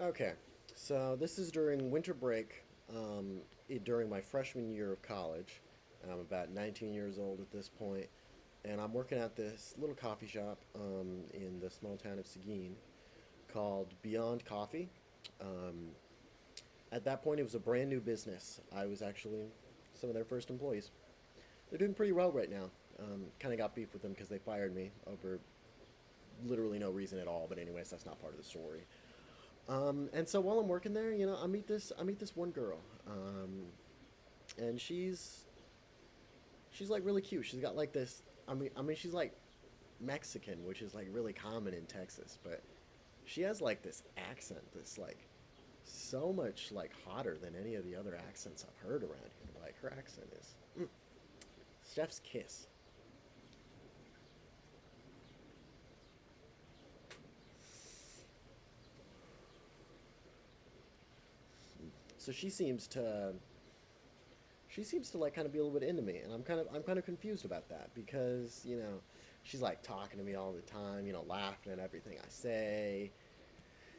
Okay, so this is during winter break, during my freshman year of college. I'm about 19 years old at this point, and I'm working at this little coffee shop in the small town of Seguin called Beyond Coffee. Um, at that point, it was a brand new business. I was actually some of their first employees. They're doing pretty well right now. Kind of got beef with them because they fired me over literally no reason at all. But anyways, that's not part of the story. And so while I'm working there, I meet this one girl, and she's like really cute. She's got like this. I mean, she's like Mexican, which is like really common in Texas, but she has like this accent that's like so much like hotter than any of the other accents I've heard around here. Like her accent is Steph's kiss. So she seems to like kind of be a little bit into me, and I'm kind of confused about that because she's like talking to me all the time, laughing at everything I say,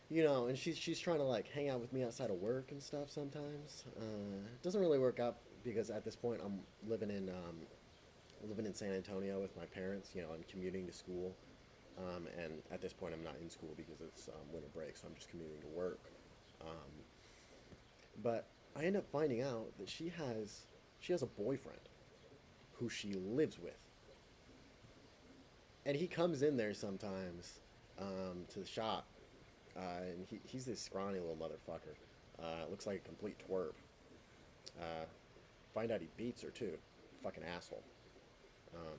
and she's trying to like hang out with me outside of work and stuff sometimes. It doesn't really work out because at this point I'm living in San Antonio with my parents. I'm commuting to school, and at this point I'm not in school because it's winter break, so I'm just commuting to work. Um, but I end up finding out that she has a boyfriend who she lives with, and he comes in there sometimes to the shop, and he's this scrawny little motherfucker. Looks like a complete twerp. Uh, find out he beats her too, fucking asshole. Um,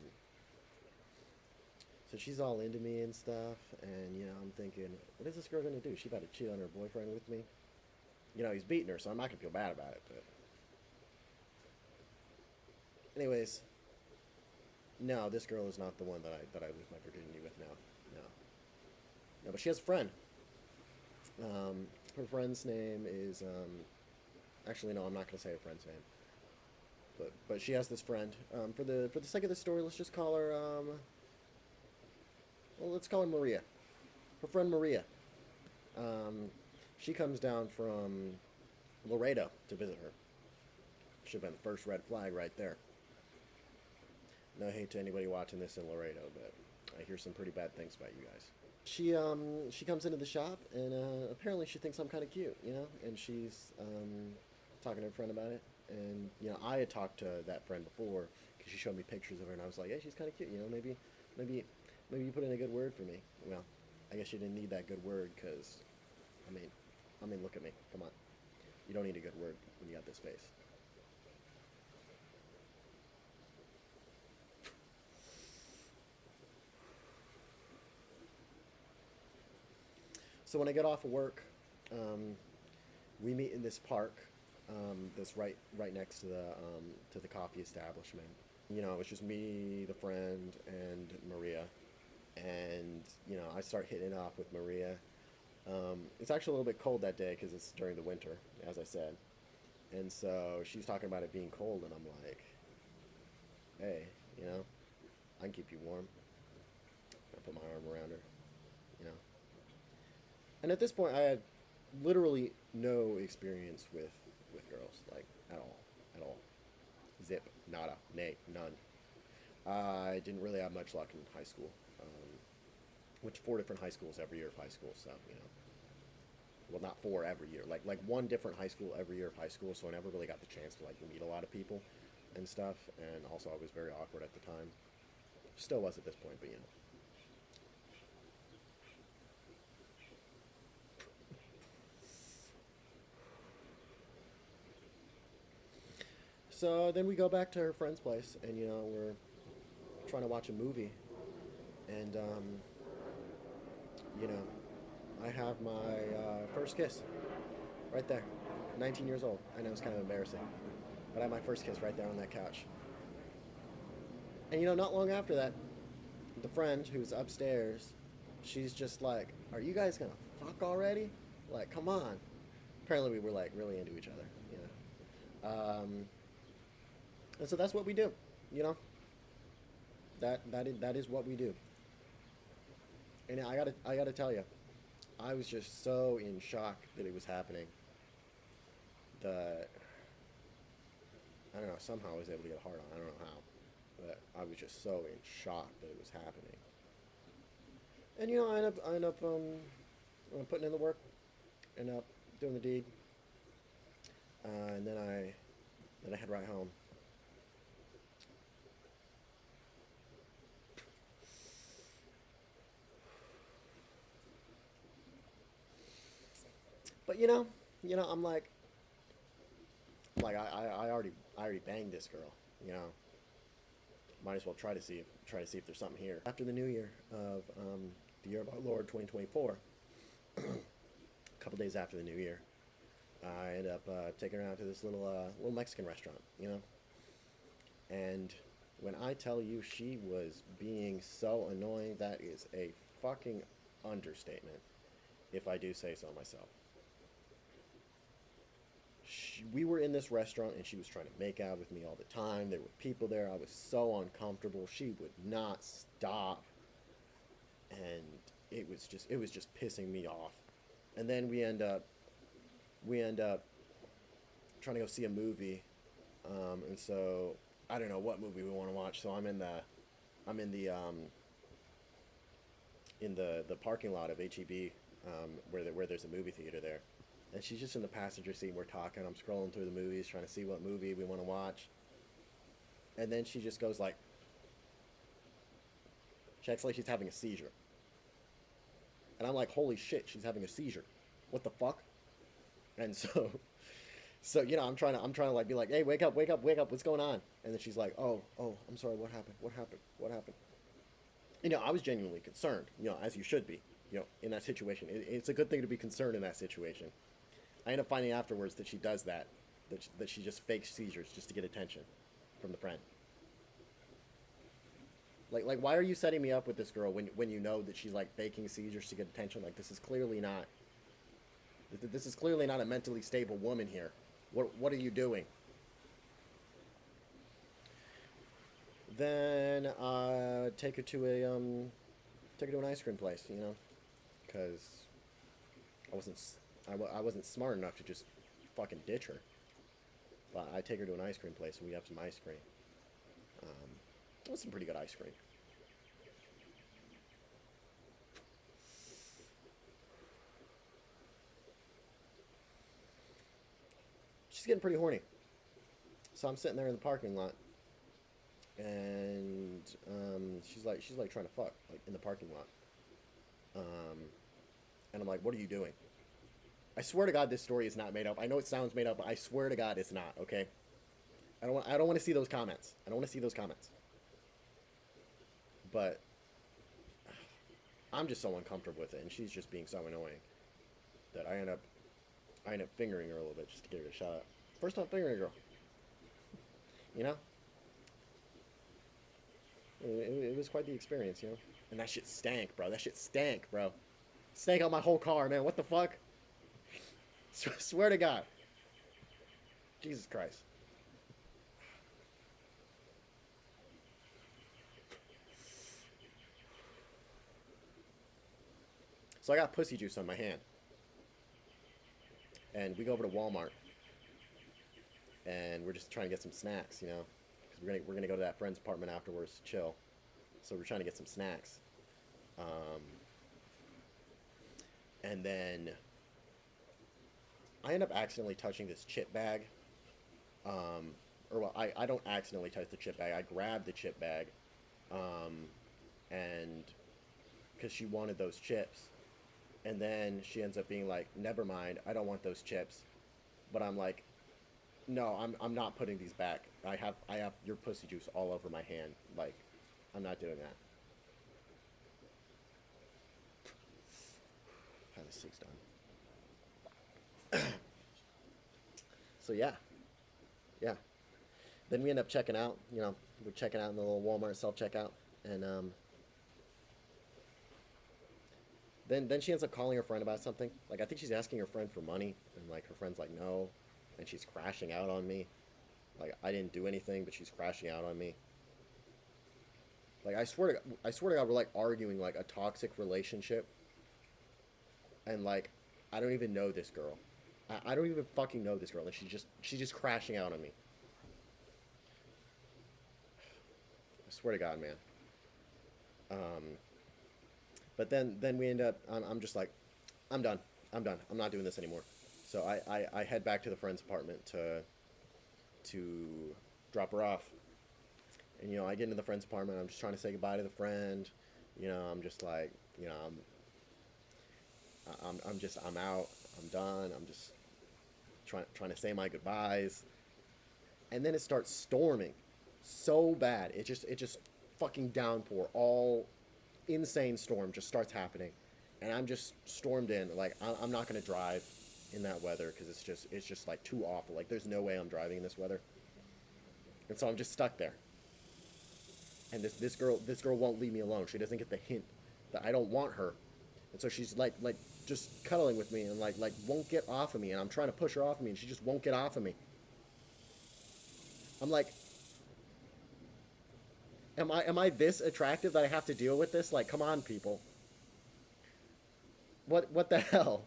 so she's all into me and stuff, and I'm thinking, what is this girl gonna do? She about to cheat on her boyfriend with me? He's beating her, so I'm not gonna feel bad about it. But anyways, no, this girl is not the one that I lose my virginity with now. No, no, but she has a friend. Her friend's name is actually no, I'm not gonna say her friend's name. But she has this friend. For the sake of the story, let's just call her well, let's call her Maria. Her friend Maria. Um, she comes down from Laredo to visit her. Should have been the first red flag right there. No hate to anybody watching this in Laredo, but I hear some pretty bad things about you guys. She comes into the shop and apparently she thinks I'm kind of cute, and she's talking to her friend about it. And I had talked to that friend before because she showed me pictures of her, and I was like, "Hey, she's kind of cute. Maybe, maybe you put in a good word for me." Well, I guess you didn't need that good word because, I mean, look at me. Come on, you don't need a good word when you got this face. So when I get off of work, um, we meet in this park that's right next to the coffee establishment. It's just me, the friend, and Maria. And I start hitting it off with Maria. It's actually a little bit cold that day because it's during the winter, as I said. And so she's talking about it being cold, and I'm like, hey, you know, I can keep you warm. I put my arm around her, you know. And at this point, I had literally no experience with girls, like at all. Zip, nada, nay, none. I didn't really have much luck in high school. Went to four different high schools every year of high school, so well, not four every year, like one different high school every year of high school. So I never really got the chance to like meet a lot of people and stuff. And also, I was very awkward at the time. Still was at this point, but. So then we go back to her friend's place, and we're trying to watch a movie, and you know, I have my first kiss right there. 19 years old. I know it's kind of embarrassing, but I had my first kiss right there on that couch. And not long after that, the friend who's upstairs, she's just like, "Are you guys gonna fuck already? Like, come on." Apparently, we were like really into each other, and so that's what we do. You know, that is what we do. And I gotta tell you, I was just so in shock that it was happening that I don't know. Somehow I was able to get a hard on. I don't know how, but I was just so in shock that it was happening. And you know, I end up putting in the work, end up doing the deed, and then I head right home. But I'm like I already banged this girl. You know, might as well try to see if there's something here. After the new year of the year of our Lord 2024, a couple days after the new year, I end up taking her out to this little Mexican restaurant. And when I tell you she was being so annoying, that is a fucking understatement, if I do say so myself. We were in this restaurant and she was trying to make out with me all the time. There were people there. I was so uncomfortable. She would not stop, and it was just pissing me off. And then we end up trying to go see a movie, and so I don't know what movie we want to watch. So I'm in the parking lot of HEB, where there's a movie theater there, and she's just in the passenger seat. And we're talking. I'm scrolling through the movies, trying to see what movie we want to watch, and then she just goes like, she acts like she's having a seizure, and I'm like, holy shit, she's having a seizure. What the fuck? And so I'm trying to like be like, hey, wake up, wake up, wake up, what's going on? And then she's like, oh, I'm sorry, what happened? What happened? What happened? I was genuinely concerned, as you should be, in that situation. It's a good thing to be concerned in that situation. I end up finding afterwards that she does that she just fakes seizures just to get attention from the friend. Like, why are you setting me up with this girl when you know that she's like faking seizures to get attention? Like, this is clearly not a mentally stable woman here. What are you doing? Then take her to an ice cream place, because I wasn't I wasn't smart enough to just fucking ditch her. But I take her to an ice cream place and we have some ice cream. Um, it was some pretty good ice cream. She's getting pretty horny, so I'm sitting there in the parking lot, and she's like trying to fuck like in the parking lot. Um, and I'm like, what are you doing? I swear to God, this story is not made up. I know it sounds made up, but I swear to God, it's not. Okay. I don't want to see those comments. I don't want to see those comments. But I'm just so uncomfortable with it, and she's just being so annoying that I end up fingering her a little bit just to get her to shut up. First time fingering a girl, you know. It was quite the experience. And that shit stank, bro. That shit stank, bro. Stank on my whole car, man. What the fuck? Swear to God. Jesus Christ. So I got pussy juice on my hand, and we go over to Walmart, and we're just trying to get some snacks, because we're gonna go to that friend's apartment afterwards to chill. So we're trying to get some snacks, um, and then I end up accidentally touching this chip bag. Or well, I don't accidentally touch the chip bag. I grab the chip bag, um, and because she wanted those chips, and then she ends up being like, "Never mind, I don't want those chips." But I'm like, "No, I'm not putting these back. I have your pussy juice all over my hand. Like, I'm not doing that." Have this six done. So yeah. Then we end up checking out. We're checking out in the little Walmart self checkout, and then she ends up calling her friend about something. Like, I think she's asking her friend for money, and like her friend's like no, and she's crashing out on me. Like, I didn't do anything, but she's crashing out on me. Like, I swear to God, we're like arguing like a toxic relationship. and like I don't even know this girl. I don't even fucking know this girl, and she's just crashing out on me. I swear to God, man. Um, but then we end up. I'm just like, I'm done. I'm done. I'm not doing this anymore. So I head back to the friend's apartment to drop her off. And I get into the friend's apartment. I'm just trying to say goodbye to the friend. I'm just like, I'm out. I'm done. I'm just trying to say my goodbyes. And then it starts storming so bad. It just fucking downpour. All insane storm just starts happening. And I'm just stormed in. Like I'm not gonna drive in that weather because it's just like too awful. Like there's no way I'm driving in this weather. And so I'm just stuck there. And this girl won't leave me alone. She doesn't get the hint that I don't want her. And so she's like just cuddling with me and like won't get off of me. And I'm trying to push her off of me and she just won't get off of me. I'm like, am I this attractive that I have to deal with this? Like, come on, people. What the hell?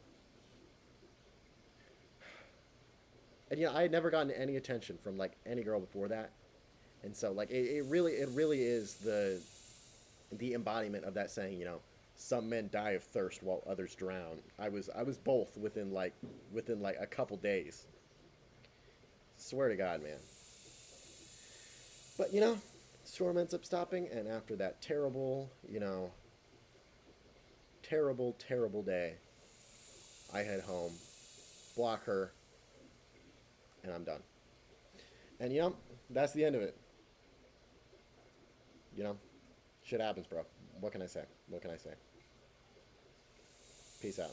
And I had never gotten any attention from like any girl before that. And so like it really is the embodiment of that saying, some men die of thirst while others drown. I was both within like a couple days. Swear to God, man. But storm ends up stopping, and after that terrible, terrible day, I head home, block her, and I'm done. And that's the end of it. You know, Shit happens, bro. What can I say? What can I say? Peace out.